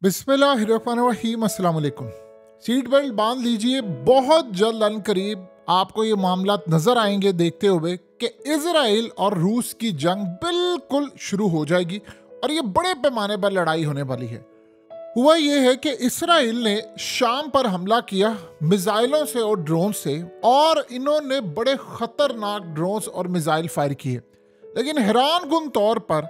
बिस्मिल्लाहिर्रहमानिर्रहीम। अस्सलाम वालेकुम। सीट बेल्ट बांध लीजिए, बहुत जल्द अन करीब आपको ये मामला नजर आएंगे देखते हुए कि इजराइल और रूस की जंग बिल्कुल शुरू हो जाएगी और ये बड़े पैमाने पर लड़ाई होने वाली है। हुआ ये है कि इसराइल ने शाम पर हमला किया मिसाइलों से और ड्रोन से, और इन्होंने बड़े खतरनाक ड्रोन्स और मिसाइल फायर किए। लेकिन हैरानकुन तौर पर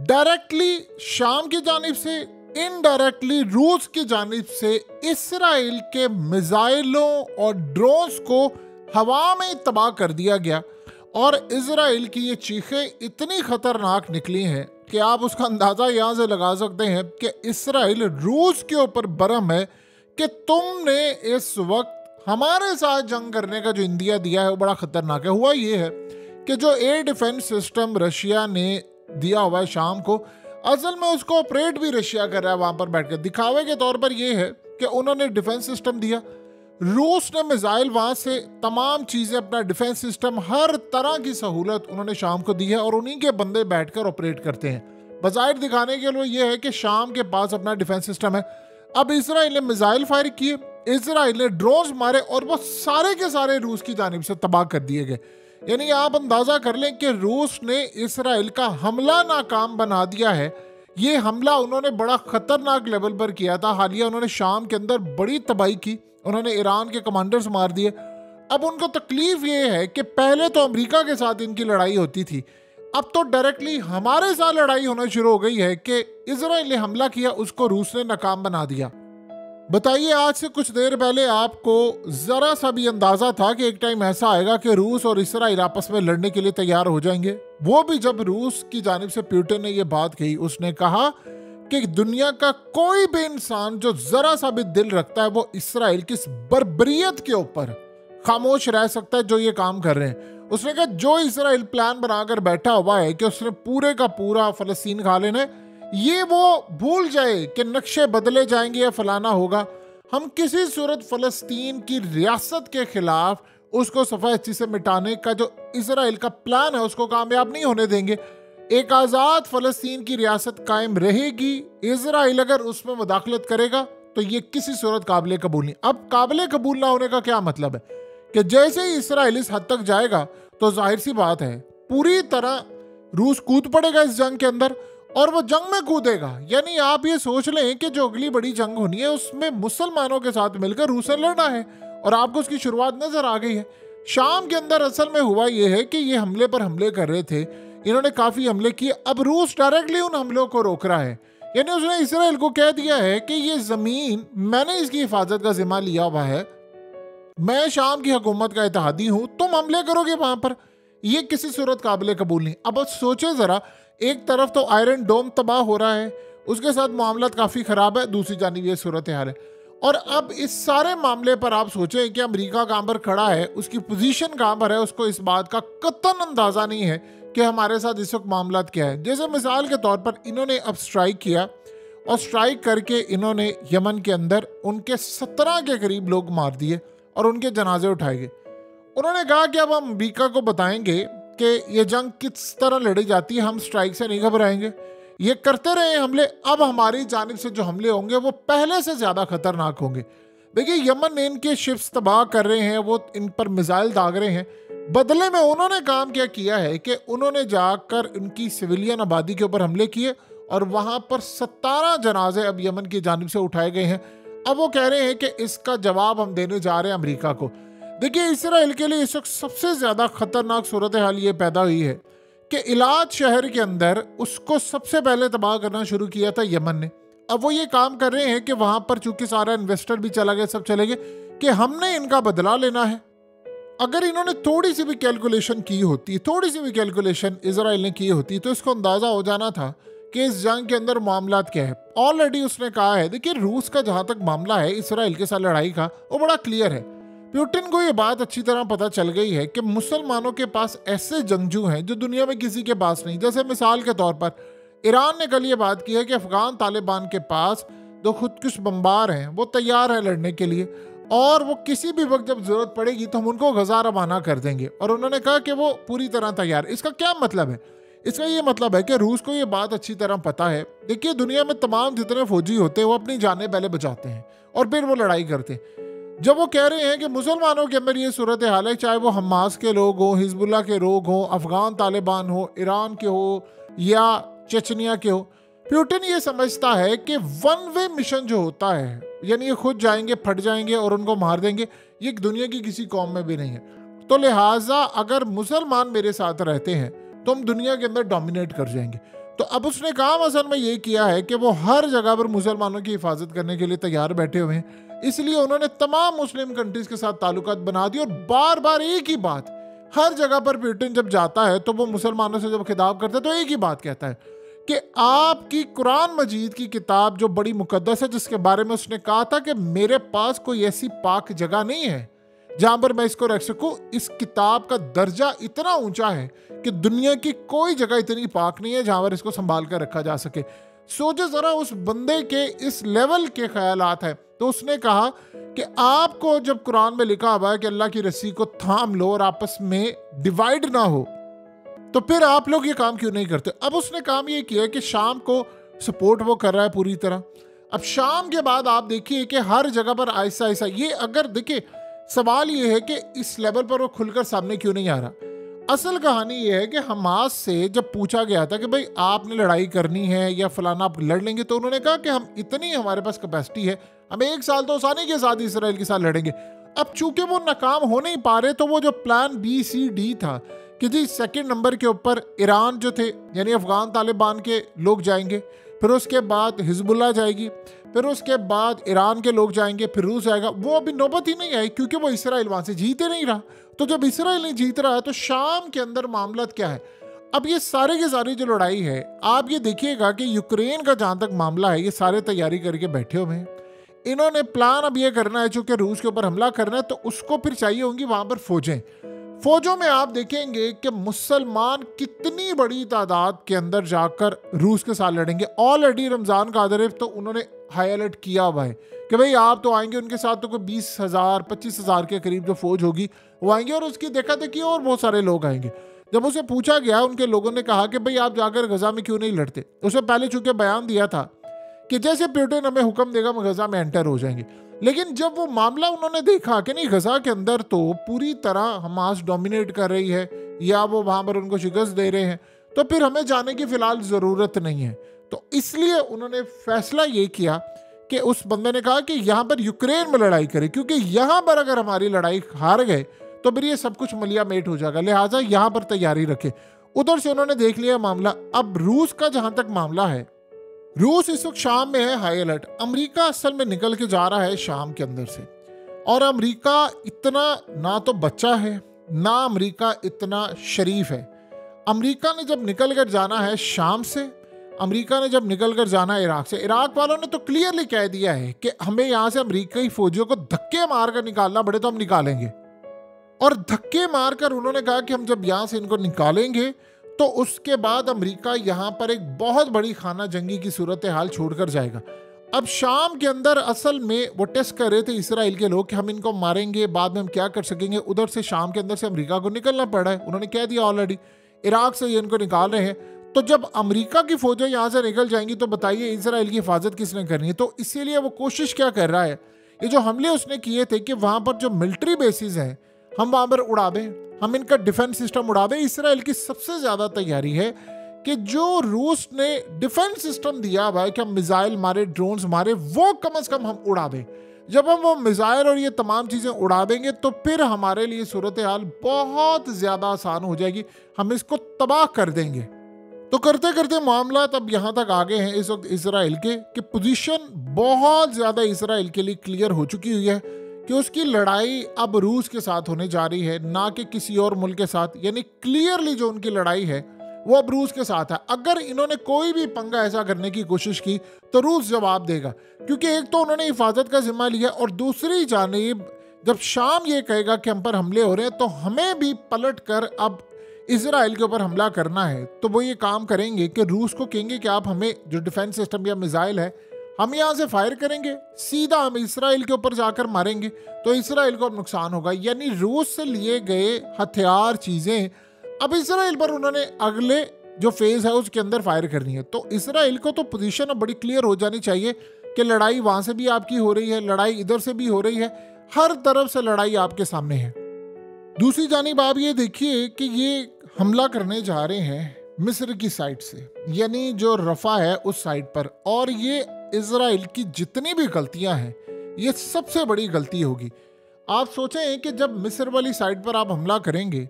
डायरेक्टली शाम की जानिब से, इनडायरेक्टली रूस की जानिब से इसराइल के मिसाइलों और ड्रोन्स को हवा में तबाह कर दिया गया। और इसराइल की ये चीखें इतनी खतरनाक निकली हैं कि आप उसका अंदाजा यहां से लगा सकते हैं कि इसराइल रूस के ऊपर बरहम है कि तुमने इस वक्त हमारे साथ जंग करने का जो इंदिया दिया है वो बड़ा खतरनाक है। हुआ ये है कि जो एयर डिफेंस सिस्टम रशिया ने दिया हुआ है शाम को, असल में उसको ऑपरेट भी रशिया कर रहा है वहां पर बैठकर। दिखावे के तौर पर यह है कि उन्होंने डिफेंस सिस्टम दिया, रूस ने मिसाइल वहां से तमाम चीजें, अपना डिफेंस सिस्टम, हर तरह की सहूलत उन्होंने शाम को दी है और उन्हीं के बंदे बैठकर ऑपरेट करते हैं। बजाय दिखाने के लिए यह है कि शाम के पास अपना डिफेंस सिस्टम है। अब इसराइल ने मिसाइल फायर किए, इसराइल ने ड्रोन्स मारे और वो सारे के सारे रूस की जानिब से तबाह कर दिए गए। यानी आप अंदाजा कर लें कि रूस ने इसराइल का हमला नाकाम बना दिया है। ये हमला उन्होंने बड़ा खतरनाक लेवल पर किया था। हालिया उन्होंने शाम के अंदर बड़ी तबाही की, उन्होंने ईरान के कमांडर्स मार दिए। अब उनको तकलीफ ये है कि पहले तो अमेरिका के साथ इनकी लड़ाई होती थी, अब तो डायरेक्टली हमारे साथ लड़ाई होना शुरू हो गई है कि इसराइल ने हमला किया, उसको रूस ने नाकाम बना दिया। बताइए, आज से कुछ देर पहले आपको जरा सा भी अंदाजा था कि एक टाइम ऐसा आएगा कि रूस और इसराइल आपस में लड़ने के लिए तैयार हो जाएंगे? वो भी जब रूस की जानिब से पुतिन ने ये बात कही, उसने कहा कि दुनिया का कोई भी इंसान जो जरा सा भी दिल रखता है वो इसराइल की इस बर्बरियत के ऊपर खामोश रह सकता है जो ये काम कर रहे हैं। उसने कहा जो इसराइल प्लान बनाकर बैठा हुआ है कि उसने पूरे का पूरा फलस्तीन खा लेना है, ये वो भूल जाए कि नक्शे बदले जाएंगे या फलाना होगा। हम किसी सूरत फलस्तीन की रियासत के खिलाफ उसको सफाई से मिटाने का जो इसराइल का प्लान है उसको कामयाब नहीं होने देंगे। एक आज़ाद फलस्तीन की रियासत कायम रहेगी, इसराइल अगर उसमें मुदाखलत करेगा तो ये किसी सूरत काबिल कबूल नहीं। अब काबिल कबूल ना होने का क्या मतलब है कि जैसे ही इसराइल इस हद तक जाएगा तो जाहिर सी बात है पूरी तरह रूस कूद पड़ेगा इस जंग के अंदर और वो जंग में कूदेगा। यानी आप ये सोच लें कि जो अगली बड़ी जंग होनी है उसमें मुसलमानों के साथ मिलकर रूस से लड़ना है, और आपको उसकी शुरुआत नजर आ गई है। शाम के अंदर असल में हुआ ये है कि ये हमले पर हमले कर रहे थे, इन्होंने काफी हमले किए। अब रूस डायरेक्टली उन हमलों को रोक रहा है। यानी उसने इसराइल को कह दिया है कि ये जमीन मैंने इसकी हिफाजत का जिम्मा लिया हुआ है, मैं शाम की हुकूमत का इत्तेहादी हूं, तुम हमले करोगे वहां पर, ये किसी सूरत काबिल कबूल नहीं। अब सोचे जरा, एक तरफ तो आयरन डोम तबाह हो रहा है, उसके साथ मामला काफ़ी ख़राब है, दूसरी जानिब ये सूरत हाल है। और अब इस सारे मामले पर आप सोचें कि अमेरिका कहाँ पर खड़ा है, उसकी पोजीशन कहाँ पर है, उसको इस बात का कतन अंदाज़ा नहीं है कि हमारे साथ इस वक्त मामला क्या है। जैसे मिसाल के तौर पर इन्होंने अब स्ट्राइक किया और स्ट्राइक करके इन्होंने यमन के अंदर उनके 17 के करीब लोग मार दिए और उनके जनाजे उठाए गए। उन्होंने कहा कि अब हम अमेरिका को बताएंगे कि ये जंग किस तरह लड़ी जाती है, हम स्ट्राइक से नहीं घबराएंगे, ये करते रहे हमले। अब हमारी जानिब से जो हमले होंगे वो पहले से ज़्यादा खतरनाक होंगे। देखिए, यमन ने इनके शिप्स तबाह कर रहे हैं, वो इन पर मिसाइल दाग रहे हैं। बदले में उन्होंने काम क्या किया है कि उन्होंने जाकर उनकी सिविलियन आबादी के ऊपर हमले किए और वहाँ पर 17 जनाजे अब यमन की जानिब से उठाए गए हैं। अब वो कह रहे हैं कि इसका जवाब हम देने जा रहे हैं अमेरिका को। देखिए, इसराइल के लिए इस वक्त सबसे ज़्यादा खतरनाक सूरत हाल ये पैदा हुई है कि इलाद शहर के अंदर उसको सबसे पहले तबाह करना शुरू किया था यमन ने। अब वो ये काम कर रहे हैं कि वहाँ पर चूंकि सारा इन्वेस्टर भी चला गया, सब चले गए, कि हमने इनका बदला लेना है। अगर इन्होंने थोड़ी सी भी कैलकुलेशन की होती, थोड़ी सी भी कैलकुलेशन इसराइल ने की होती, तो इसको अंदाज़ा हो जाना था कि इस जंग के अंदर मामला क्या है। ऑलरेडी उसने कहा है, देखिए रूस का जहाँ तक मामला है इसराइल के साथ लड़ाई का, वो बड़ा क्लियर है। पुतिन को ये बात अच्छी तरह पता चल गई है कि मुसलमानों के पास ऐसे जंगजू हैं जो दुनिया में किसी के पास नहीं। जैसे मिसाल के तौर पर ईरान ने कल ये बात की है कि अफगान तालिबान के पास 2 खुदकुश बमबार हैं, वो तैयार है लड़ने के लिए, और वो किसी भी वक्त जब जरूरत पड़ेगी तो हम उनको गजा रवाना कर देंगे। और उन्होंने कहा कि वो पूरी तरह तैयार। इसका क्या मतलब है? इसका ये मतलब है कि रूस को ये बात अच्छी तरह पता है। देखिए, दुनिया में तमाम जितने फौजी होते हैं वो अपनी जानें पहले बचाते हैं और फिर वो लड़ाई करते हैं। जब वो कह रहे हैं कि मुसलमानों के अंदर ये सूरत हाल है, चाहे वो हमास के लोग हों, हिजबुल्लाह के लोग हों, अफगान तालिबान हो, ईरान के हो या चचनिया के हो, प्यूटिन ये समझता है कि वन वे मिशन जो होता है, यानी ये खुद जाएंगे, फट जाएंगे और उनको मार देंगे, ये दुनिया की किसी कौम में भी नहीं है। तो लिहाजा अगर मुसलमान मेरे साथ रहते हैं तो हम दुनिया के अंदर डोमिनेट कर जाएंगे। तो अब उसने काम असल में ये किया है कि वो हर जगह पर मुसलमानों की हिफाजत करने के लिए तैयार बैठे हुए हैं। इसलिए उन्होंने तमाम मुस्लिम कंट्रीज के साथ ताल्लुकात बना दिए और बार बार एक ही बात, हर जगह पर पुतिन जब जाता है तो वो मुसलमानों से जब खिताब करता है तो एक ही बात कहता है कि आपकी कुरान मजीद की किताब जो बड़ी मुकद्दस है, जिसके बारे में उसने कहा था कि मेरे पास कोई ऐसी पाक जगह नहीं है जहां पर मैं इसको रख सकूं, इस किताब का दर्जा इतना ऊंचा है कि दुनिया की कोई जगह इतनी पाक नहीं है जहां पर इसको संभाल कर रखा जा सके। सोचो जरा, उस बंदे के इस लेवल के ख्यालात है। तो उसने कहा कि आपको जब कुरान में लिखा हुआ है कि अल्लाह की रस्सी को थाम लो और आपस में डिवाइड ना हो, तो फिर आप लोग ये काम क्यों नहीं करते? अब उसने काम ये किया कि शाम को सपोर्ट वो कर रहा है पूरी तरह। अब शाम के बाद आप देखिए कि हर जगह पर ऐसा ऐसा, ये अगर देखिए, सवाल ये है कि इस लेवल पर वो खुलकर सामने क्यों नहीं आ रहा। असल कहानी ये है कि हमास से जब पूछा गया था कि भाई आपने लड़ाई करनी है या फलाना आप लड़ लेंगे, तो उन्होंने कहा कि हम इतनी हमारे पास कैपेसिटी है, हम 1 साल तो आसानी के साथ इसराइल के साथ लड़ेंगे। अब चूंकि वो नाकाम हो नहीं पा रहे, तो वो जो प्लान BCD था कि जी सेकंड नंबर के ऊपर ईरान जो थे, यानी अफगान तालिबान के लोग जाएंगे, फिर उसके बाद हिजबुल्लाह जाएगी, फिर उसके बाद ईरान के लोग जाएंगे, फिर रूस आएगा, वो अभी नौबत ही नहीं आई क्योंकि वो इसराइल वहां से जीते नहीं रहा। तो जब इसराइल नहीं जीत रहा तो शाम के अंदर मामला क्या है? अब ये सारे की सारी जो लड़ाई है, आप ये देखिएगा कि यूक्रेन का जहां तक मामला है, ये सारे तैयारी करके बैठे हुए हैं। इन्होंने प्लान अब ये करना है, चूंकि रूस के ऊपर हमला करना है तो उसको फिर चाहिए होंगी वहां पर फौजें। फौजों में आप देखेंगे कि मुसलमान कितनी बड़ी तादाद के अंदर जाकर रूस के साथ लड़ेंगे। ऑलरेडी रमजान का आदर तो उन्होंने हाई अलर्ट किया हुआ है कि भाई आप तो आएंगे, उनके साथ तो कोई 20,000 25,000 के करीब जो फौज होगी वो आएंगे और उसकी देखा देखी और बहुत सारे लोग आएंगे। जब उसे पूछा गया, उनके लोगों ने कहा कि भाई आप जाकर गजा में क्यों नहीं लड़ते। उससे पहले चूंकि बयान दिया था कि जैसे पुतिन हमें हुक्म देगा हम गजा में एंटर हो जाएंगे, लेकिन जब वो मामला उन्होंने देखा कि नहीं, गजा के अंदर तो पूरी तरह हमास डोमिनेट कर रही है या वो वहां पर उनको शिकस्त दे रहे हैं, तो फिर हमें जाने की फिलहाल जरूरत नहीं है। तो इसलिए उन्होंने फैसला ये किया कि उस बंदे ने कहा कि यहाँ पर यूक्रेन में लड़ाई करें, क्योंकि यहाँ पर अगर हमारी लड़ाई हार गए तो फिर ये सब कुछ मलिया मेट हो जाएगा, लिहाजा यहाँ पर तैयारी रखें। उधर से उन्होंने देख लिया मामला। अब रूस का जहां तक मामला है, रूस इस वक्त शाम में है हाई अलर्ट। अमेरिका असल में निकल के जा रहा है शाम के अंदर से, और अमेरिका इतना ना तो बच्चा है ना अमेरिका इतना शरीफ है। अमेरिका ने जब निकल कर जाना है शाम से, अमेरिका ने जब निकल कर जाना है इराक से, इराक वालों ने तो क्लियरली कह दिया है कि हमें यहाँ से अमेरिकी फौजियों को धक्के मारकर निकालना पड़े तो हम निकालेंगे। और धक्के मारकर उन्होंने कहा कि हम जब यहाँ से इनको निकालेंगे तो उसके बाद अमेरिका यहाँ पर एक बहुत बड़ी खाना जंगी की सूरत हाल छोड़कर जाएगा। अब शाम के अंदर असल में वो टेस्ट कर रहे थे इसराइल के लोग कि हम इनको मारेंगे, बाद में हम क्या कर सकेंगे। उधर से शाम के अंदर से अमेरिका को निकलना पड़ा है, उन्होंने कह दिया ऑलरेडी इराक से ये इनको निकाल रहे हैं। तो जब अमेरिका की फौजें यहाँ से निकल जाएंगी तो बताइए इसराइल की हिफाजत किसने करनी है। तो इसीलिए वो कोशिश क्या कर रहा है, ये जो हमले उसने किए थे कि वहाँ पर जो मिलिट्री बेसिस हैं हम वहाँ पर उड़ा दें, हम इनका डिफेंस सिस्टम उड़ा दें। इसराइल की सबसे ज़्यादा तैयारी है कि जो रूस ने डिफेंस सिस्टम दिया हुआ है कि हम मिसाइल मारे, ड्रोन्स मारे, वो कम से कम हम उड़ा दें। जब हम वो मिसाइल और ये तमाम चीज़ें उड़ा देंगे तो फिर हमारे लिए सूरत हाल बहुत ज़्यादा आसान हो जाएगी, हम इसको तबाह कर देंगे। तो करते करते मामला अब यहाँ तक आ गए हैं इस वक्त इसराइल के कि पोजीशन बहुत ज़्यादा इसराइल के लिए क्लियर हो चुकी हुई है कि उसकी लड़ाई अब रूस के साथ होने जा रही है, ना कि किसी और मुल्क के साथ। यानी क्लियरली जो उनकी लड़ाई है वो अब रूस के साथ है। अगर इन्होंने कोई भी पंगा ऐसा करने की कोशिश की तो रूस जवाब देगा, क्योंकि एक तो उन्होंने हिफाजत का जिम्मा लिया और दूसरी जानिब जब शाम ये कहेगा कि हम पर हमले हो रहे हैं तो हमें भी पलट कर अब इसराइल के ऊपर हमला करना है। तो वो ये काम करेंगे कि रूस को कहेंगे कि आप हमें जो डिफेंस सिस्टम या मिसाइल है हम यहाँ से फायर करेंगे, सीधा हम इसराइल के ऊपर जाकर मारेंगे, तो इसराइल को अब नुकसान होगा। यानी रूस से लिए गए हथियार, चीज़ें अब इसराइल पर उन्होंने अगले जो फेज है उसके अंदर फायर करनी है। तो इसराइल को तो पोजीशन अब बड़ी क्लियर हो जानी चाहिए कि लड़ाई वहां से भी आपकी हो रही है, लड़ाई इधर से भी हो रही है, हर तरफ से लड़ाई आपके सामने है। दूसरी जानिब आप ये देखिए कि ये हमला करने जा रहे हैं मिस्र की साइड से, यानी जो रफा है उस साइड पर, और ये इजराइल की जितनी भी गलतियां हैं ये सबसे बड़ी गलती होगी। आप सोचें कि जब मिस्र वाली साइड पर आप हमला करेंगे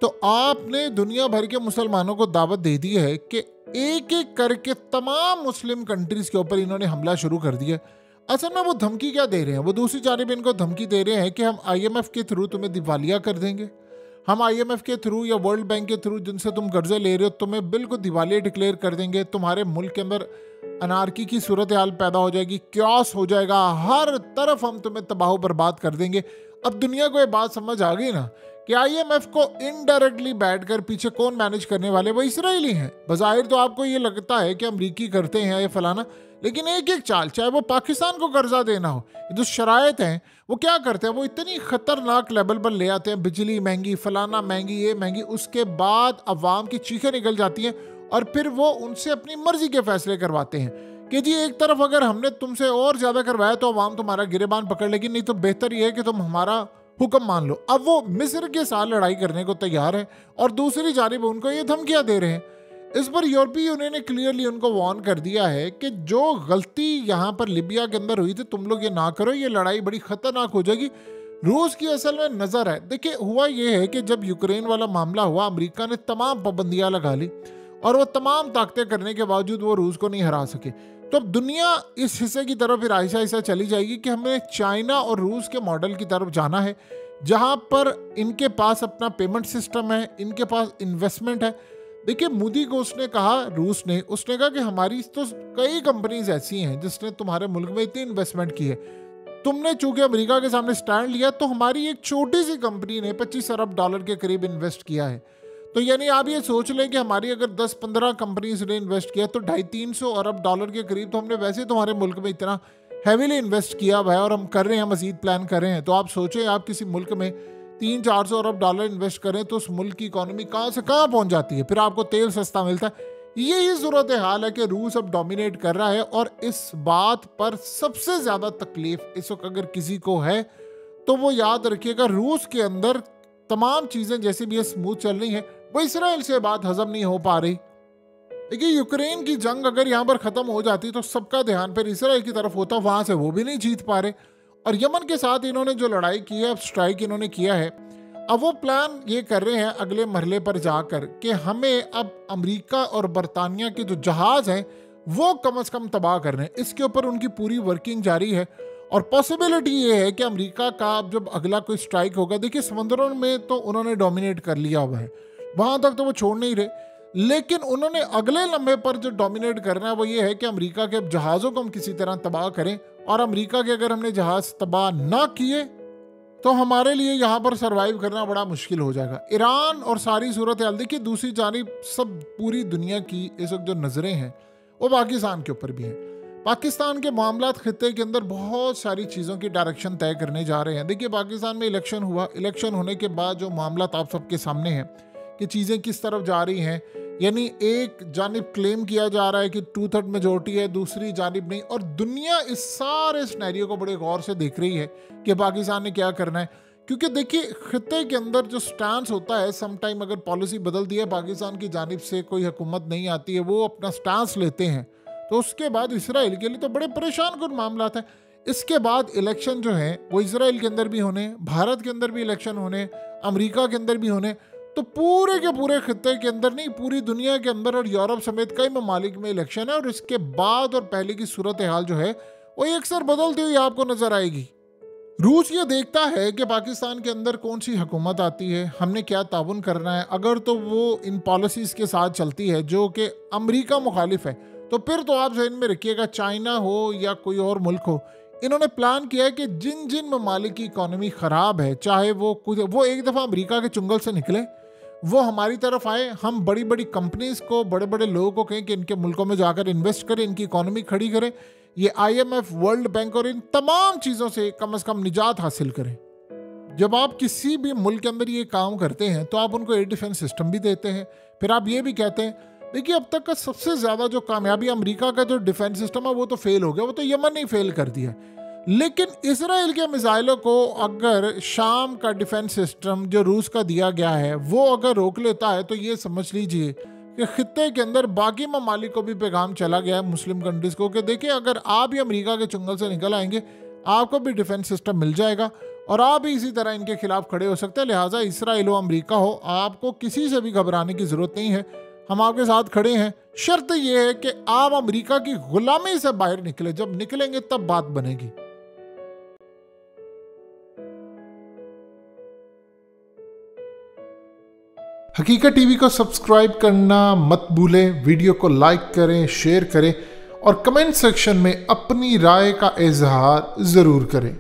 तो आपने दुनिया भर के मुसलमानों को दावत दे दी है कि एक एक करके तमाम मुस्लिम कंट्रीज के ऊपर इन्होंने हमला शुरू कर दिया। असल में वो धमकी क्या दे रहे हैं, वो दूसरी जानिब इनको धमकी दे रहे हैं कि हम IMF के थ्रू तुम्हें दिवालिया कर देंगे, हम IMF के थ्रू या वर्ल्ड बैंक के थ्रू जिनसे तुम कर्जे ले रहे हो तुम्हें बिल्कुल दिवालिया डिक्लेयर कर देंगे, तुम्हारे मुल्क के अंदर अनारकी की सूरत हाल पैदा हो जाएगी, क्यास हो जाएगा, हर तरफ हम तुम्हें तबाह बर्बाद कर देंगे। अब दुनिया को ये बात समझ आ गई ना कि IMF को इनडायरेक्टली बैठकर पीछे कौन मैनेज करने वाले, वो इसराइली हैं। बज़ाहिर तो आपको ये लगता है कि अमरीकी करते हैं ये फलाना, लेकिन एक एक चाल, चाहे वो पाकिस्तान को कर्जा देना हो, जो शराइत हैं वो क्या करते हैं, वो इतनी खतरनाक लेवल पर ले आते हैं, बिजली महंगी, फलाना महंगी, ये महंगी, उसके बाद अवाम की चीखें निकल जाती हैं और फिर वो उनसे अपनी मर्जी के फैसले करवाते हैं कि जी एक तरफ अगर हमने तुमसे और ज्यादा करवाया तो अवाम तुम्हारा गिरेबान पकड़ लेगी, नहीं तो बेहतर ये है कि तुम हमारा हुक्म मान लो। अब वो मिस्र के साथ लड़ाई करने को तैयार है और दूसरी जानिब उनको ये धमकियां दे रहे हैं। इस पर यूरोपीय यूनियन ने क्लियरली उनको वार्न कर दिया है कि जो गलती यहाँ पर लिबिया के अंदर हुई थी तुम लोग ये ना करो, ये लड़ाई बड़ी खतरनाक हो जाएगी। रूस की असल में नजर है, देखिए हुआ ये है कि जब यूक्रेन वाला मामला हुआ अमेरिका ने तमाम पाबंदियां लगा ली और वो तमाम ताकतें करने के बावजूद वो रूस को नहीं हरा सके। तो अब दुनिया इस हिस्से की तरफ फिर ऐसा ऐसा चली जाएगी कि हमें चाइना और रूस के मॉडल की तरफ जाना है, जहां पर इनके पास अपना पेमेंट सिस्टम है, इनके पास इन्वेस्टमेंट है। देखिए मोदी को उसने कहा, रूस ने, उसने कहा कि हमारी तो कई कंपनीज ऐसी हैं जिसने तुम्हारे मुल्क में इतनी इन्वेस्टमेंट की है, तुमने चूंकि अमेरिका के सामने स्टैंड लिया तो हमारी एक छोटी सी कंपनी ने $25 अरब के करीब इन्वेस्ट किया है। तो यानी आप ये सोच लें कि हमारी अगर 10-15 कंपनीज ने इन्वेस्ट किया तो $250-300 अरब के करीब तो हमने वैसे तुम्हारे मुल्क में इतना हैवीली इन्वेस्ट किया हुआ है और हम कर रहे हैं, मजीद प्लान कर रहे हैं। तो आप सोचें आप किसी मुल्क में $300-400 अरब इन्वेस्ट करें तो उस मुल्क की इकोनॉमी कहाँ से कहाँ पहुँच जाती है, फिर आपको तेल सस्ता मिलता है। यही सूरत हाल है कि रूस अब डोमिनेट कर रहा है और इस बात पर सबसे ज़्यादा तकलीफ इस वक्त अगर किसी को है तो वो याद रखिएगा, रूस के अंदर तमाम चीज़ें जैसे भी ये स्मूथ चल रही हैं वो इसराइल से बात हजम नहीं हो पा रही। देखिए यूक्रेन की जंग अगर यहाँ पर ख़त्म हो जाती तो सबका ध्यान फिर इसराइल की तरफ होता, वहाँ से वो भी नहीं जीत पा रहे। और यमन के साथ इन्होंने जो लड़ाई की है, स्ट्राइक इन्होंने किया है, अब वो प्लान ये कर रहे हैं अगले मरहले पर जाकर कि हमें अब अमेरिका और बरतानिया के जो जहाज़ हैं वो कम से कम तबाह करने हैं। इसके ऊपर उनकी पूरी वर्किंग जारी है और पॉसिबिलिटी ये है कि अमेरिका का अब जब अगला कोई स्ट्राइक होगा, देखिए समंदरों में तो उन्होंने डोमिनेट कर लिया हुआ है, वहाँ तक तो वो छोड़ नहीं रहे, लेकिन उन्होंने अगले लम्हे पर जो डोमिनेट करना है वो ये है कि अमेरिका के जहाज़ों को हम किसी तरह तबाह करें। और अमेरिका के अगर हमने जहाज़ तबाह ना किए तो हमारे लिए यहाँ पर सरवाइव करना बड़ा मुश्किल हो जाएगा। ईरान और सारी सूरत हाल देखिए, दूसरी जानिब सब पूरी दुनिया की इस वक्त जो नज़रें हैं वो पाकिस्तान के ऊपर भी हैं। पाकिस्तान के मामलात खित्ते के अंदर बहुत सारी चीज़ों की डायरेक्शन तय करने जा रहे हैं। देखिए पाकिस्तान में इलेक्शन हुआ, इलेक्शन होने के बाद जो मामलात आप सबके सामने हैं कि चीज़ें किस तरफ जा रही हैं, यानी एक जानिब क्लेम किया जा रहा है कि 2/3 मेजोरिटी है, दूसरी जानिब नहीं। और दुनिया इस सारे सिनेरियो को बड़े गौर से देख रही है कि पाकिस्तान ने क्या करना है, क्योंकि देखिए खित्ते के अंदर जो स्टांस होता है, सम टाइम अगर पॉलिसी बदल दी है, पाकिस्तान की जानिब से कोई हुकूमत नहीं आती है, वो अपना स्टांस लेते हैं, तो उसके बाद इसराइल के लिए तो बड़े परेशान कुन मामला है। इसके बाद इलेक्शन जो है वो इसराइल के अंदर भी होने, भारत के अंदर भी इलेक्शन होने, अमेरिका के अंदर भी होने, तो पूरे के पूरे खित्ते के अंदर नहीं, पूरी दुनिया के अंदर और यूरोप समेत कई ममालिक में इलेक्शन है। और इसके बाद और पहले की सूरत हाल जो है वो अक्सर बदलती हुई आपको नजर आएगी। रूस ये देखता है कि पाकिस्तान के अंदर कौन सी हुकूमत आती है, हमने क्या ताउन करना है। अगर तो वो इन पॉलिसीज़ के साथ चलती है जो कि अमेरिका मुखालिफ है, तो फिर तो आप जहन में रखिएगा, चाइना हो या कोई और मुल्क हो, इन्होंने प्लान किया है कि जिन जिन ममालिक की इकॉनमी ख़राब है, चाहे वो एक दफ़ा अमेरिका के चुंगल से निकले, वो हमारी तरफ आए, हम बड़ी बड़ी कंपनीज को, बड़े बड़े लोगों को कहें कि इनके मुल्कों में जाकर इन्वेस्ट करें, इनकी इकॉनमी खड़ी करें, ये IMF, वर्ल्ड बैंक और इन तमाम चीज़ों से कम निजात हासिल करें। जब आप किसी भी मुल्क के अंदर ये काम करते हैं तो आप उनको एयर डिफेंस सिस्टम भी देते हैं, फिर आप ये भी कहते हैं देखिए अब तक का सबसे ज्यादा जो कामयाबी अमेरिका का जो डिफेंस सिस्टम है वो तो फेल हो गया, वो तो यमन ने फेल कर दिया। लेकिन इसराइल के मिसाइलों को अगर शाम का डिफेंस सिस्टम जो रूस का दिया गया है वो अगर रोक लेता है तो ये समझ लीजिए कि खित्ते के अंदर बाकी ममालिक को भी पैगाम चला गया है, मुस्लिम कंट्रीज को, कि देखिए अगर आप ही अमेरिका के चुंगल से निकल आएंगे आपको भी डिफेंस सिस्टम मिल जाएगा और आप भी इसी तरह इनके खिलाफ खड़े हो सकते हैं। लिहाजा इसराइल हो अमेरिका हो, आपको किसी से भी घबराने की जरूरत नहीं है, हम आपके साथ खड़े हैं। शर्त यह है कि आप अमेरिका की गुलामी से बाहर निकले, जब निकलेंगे तब बात बनेगी। हकीकत टीवी को सब्सक्राइब करना मत भूलें, वीडियो को लाइक करें, शेयर करें और कमेंट सेक्शन में अपनी राय का इजहार जरूर करें।